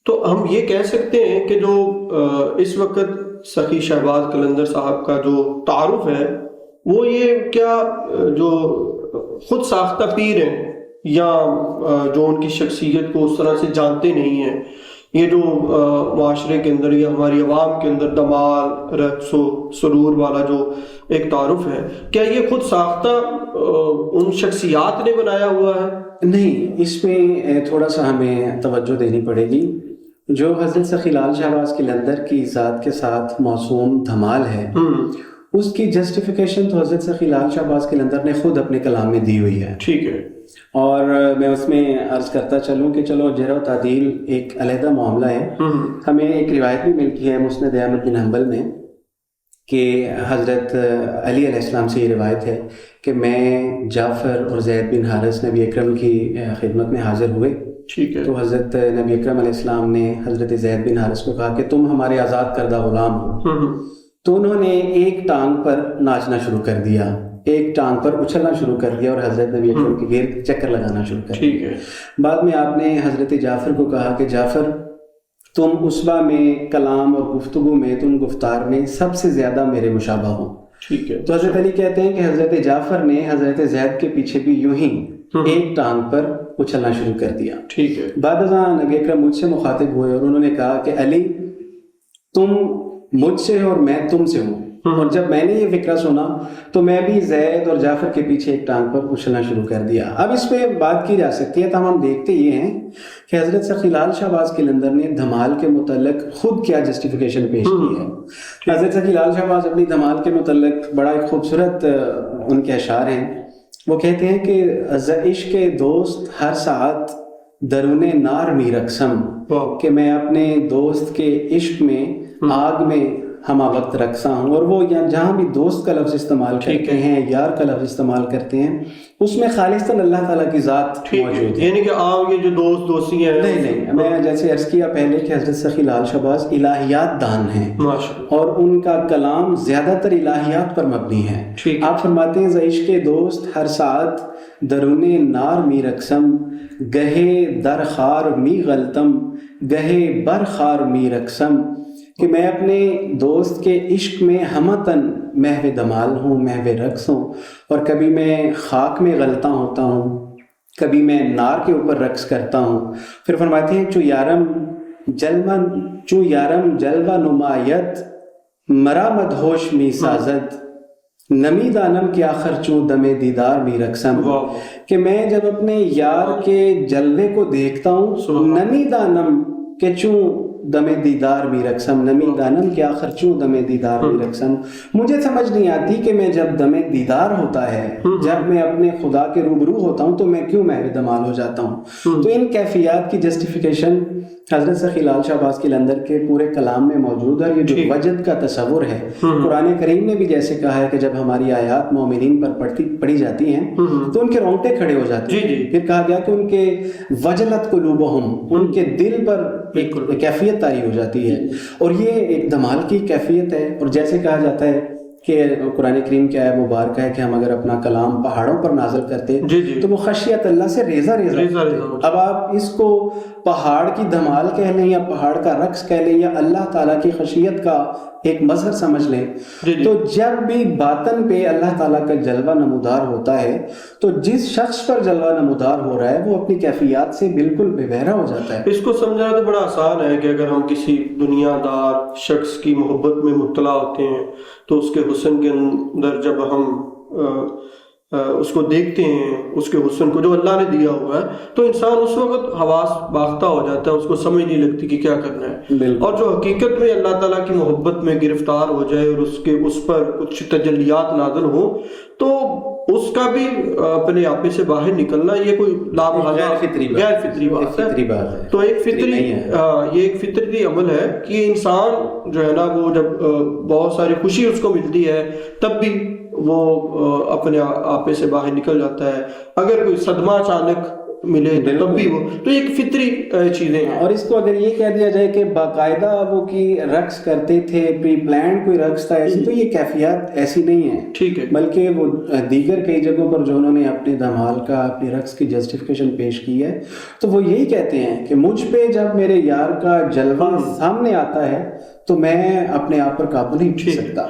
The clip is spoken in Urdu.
تو ہم یہ کہہ سکتے ہیں کہ جو اس وقت سخی شہباز قلندر صاحب کا جو تعارف ہے وہ یہ کیا جو خود ساختہ پیر ہیں یا جو ان کی شخصیت کو اس طرح سے جانتے نہیں ہیں، یہ جو معاشرے کے اندر یا ہماری عوام کے اندر دمال، رقص و سرور والا جو ایک تعارف ہے، کیا یہ خود ساختہ ان شخصیات نے بنایا ہوا ہے؟ نہیں، اس میں تھوڑا سا ہمیں توجہ دینی پڑے گی. جو حضرت سخی لال شہباز قلندر کی ذات کے ساتھ موسوم دھمال ہے، اس کی جسٹیفیکیشن تو حضرت سخی لال شہباز قلندر نے خود اپنے کلام میں دی ہوئی ہے. ٹھیک ہے. اور میں اس میں عرض کرتا چلوں کہ چلو جرح و تعدیل ایک علیحدہ معاملہ ہے. ہمیں ایک روایت بھی ملتی ہے مسند احمد بن حنبل میں کہ حضرت علی علیہ السلام سے یہ روایت ہے کہ میں جعفر اور زید بن حارث نبی اکرم کی خدمت میں حاضر ہوئے. ٹھیک ہے. تو حضرت نبی اکرم علیہ السلام نے حضرت زید بن حارث کو کہا کہ تم ہمارے آزاد کردہ غلام ہو. تو انہوں نے ایک ٹانگ پر ناچنا شروع کر دیا، ایک ٹانگ پر اچھلنا شروع کر دیا اور حضرت نبی اکرم کے گرد چکر لگانا شروع کر دیا. بعد میں آپ نے حضرت جعفر کو کہا کہ جعفر تم اسبہ میں، کلام اور گفتگو میں، تم گفتار میں سب سے زیادہ میرے مشابہ ہو. ٹھیک ہے. تو حضرت علی کہتے ہیں کہ حضرت جعفر نے حضرت زید کے پیچھے بھی یوں ہی ایک ٹانگ پر اچھلنا شروع کر دیا. ٹھیک ہے. بعد ازاں نبی اکرم مجھ سے مخاطب ہوئے اور انہوں نے کہا کہ علی تم مجھ سے اور میں تم سے ہوں. اور جب میں نے یہ فکرہ سنا تو میں بھی زید اور جعفر کے پیچھے ایک ٹانگ پر اچھلنا شروع کر دیا. اب اس پہ بات کی جا سکتی ہے، تو ہم دیکھتے یہ ہیں کہ حضرت سخی لال شہباز قلندر نے دھمال کے متعلق خود کیا جسٹیفیکیشن پیش کی ہے. حضرت سخی لال شہباز اپنی دھمال کے متعلق بڑا ایک خوبصورت ان کے اشعار ہیں. وہ کہتے ہیں کہ عشق دوست ہر ساعت درون نار می رقصم، کہ میں اپنے دوست کے عشق میں آگ میں ہمہ وقت رقصہ ہوں. اور وہ جہاں بھی دوست کا لفظ استعمال کرتے ہیں، یار کا لفظ استعمال کرتے ہیں، اس میں خالصتاً اللہ تعالیٰ کی ذات موجود ہے. یعنی کہ عام یہ جو دوستی ہیں نہیں، میں جیسے عرض کیا پہلے کہ حضرت سخی لال شہباز الہیات دان ہیں اور ان کا کلام زیادہ تر الہیات پر مبنی ہے. آپ فرماتے ہیں عشق دوست ہر ساعت درون نار می رقصم، گہے در خار می غلطم، گہے بر خار می رقصم، کہ میں اپنے دوست کے عشق میں ہمتن محو دمال ہوں، محو رقص ہوں، اور کبھی میں خاک میں غلطاں ہوتا ہوں، کبھی میں نار کے اوپر رقص کرتا ہوں. پھر فرماتے ہیں چو یارم جلوہ نمایت مرا مدہوش می سازد، نمی دانم کے آخر چوں دم دیدار می رقصم، کہ میں جب اپنے یار کے جلوے کو دیکھتا ہوں، نمی دانم کہ چوں دم دیدار بھی رقصم، نمی دانم کے آخر چوں دم دیدار بھی رقصم. مجھے سمجھ نہیں آتی کہ میں جب دم دیدار ہوتا ہے، جب میں اپنے خدا کے روبرو ہوتا ہوں، تو میں کیوں محو دمال ہو جاتا ہوں. تو ان کیفیات کی جسٹیفیکیشن حضرت سخی لال شہباز قلندر کے پورے کلام میں موجود ہے. یہ جو وجد کا تصور ہے، قرآن کریم نے بھی جیسے کہا ہے کہ جب ہماری آیات مومنین پر پڑھی جاتی ہیں تو ان کے رونگٹے کھڑے ہو جاتے ہیں. پھر کہا گیا کہ ان کے وجلت قلوبہم، ان کے دل پر ایک کیفیت طاری ہو جاتی ہے، اور یہ ایک دھمال کی کیفیت ہے. اور جیسے کہا جاتا ہے کہ قرآن کریم کی آیت مبارکہ ہے کہ ہم اگر اپنا کلام پہاڑوں پر نازل کرتے تو وہ خشیت اللہ سے ریزہ اب آپ اس کو پہاڑ کی دھمال کہہ لیں یا پہاڑ کا رقص کہہ لیں یا اللہ تعالیٰ کی خشیت کا ایک مظہر سمجھ لیں. تو جب بھی باطن پہ اللہ تعالیٰ کا جلوہ نمودار ہوتا ہے تو جس شخص پر جلوہ نمودار ہو رہا ہے وہ اپنی کیفیات سے بالکل بے بہرا ہو جاتا ہے. اس کو سمجھنا تو بڑا آسان ہے کہ اگر ہم کسی دنیا دار شخص کی محبت میں مبتلا ہوتے ہیں تو اس کے حسن کے اندر جب ہم اس کو دیکھتے ہیں، اس کے حسن کو جو اللہ نے دیا ہوا ہے، تو انسان اس وقت حواس باختہ ہو جاتا ہے، اس کو سمجھ نہیں لگتی کہ کیا کرنا ہے. اور جو حقیقت میں اللہ تعالیٰ کی محبت میں گرفتار ہو جائے اور اس پر کچھ تجلیات نازل ہوں تو اس کا بھی اپنے آپے سے باہر نکلنا یہ کوئی غیر فطری بات ہے. تو یہ ایک فطری عمل ہے کہ انسان جو ہے نا وہ جب بہت ساری خوشی اس کو ملتی ہے تب بھی وہ اپنے آپے سے باہر نکل جاتا ہے. اگر کوئی صدمہ اچانک ملے تب بھی وہ، تو ایک فطری چیزیں ہیں. اور اس کو اگر یہ کہہ دیا جائے کہ باقاعدہ وہ کی رقص کرتے تھے، پری پلانڈ کوئی رقص تھا ایسی، تو یہ کیفیات ایسی نہیں ہے. ٹھیک ہے. بلکہ وہ دیگر کئی جگہوں پر جو انہوں نے اپنے دھمال کا، اپنی رقص کی جسٹیفیکیشن پیش کی ہے، تو وہ یہی کہتے ہیں کہ مجھ پہ جب میرے یار کا جلوہ سامنے آتا ہے تو میں اپنے آپ پر قابو نہیں کر سکتا.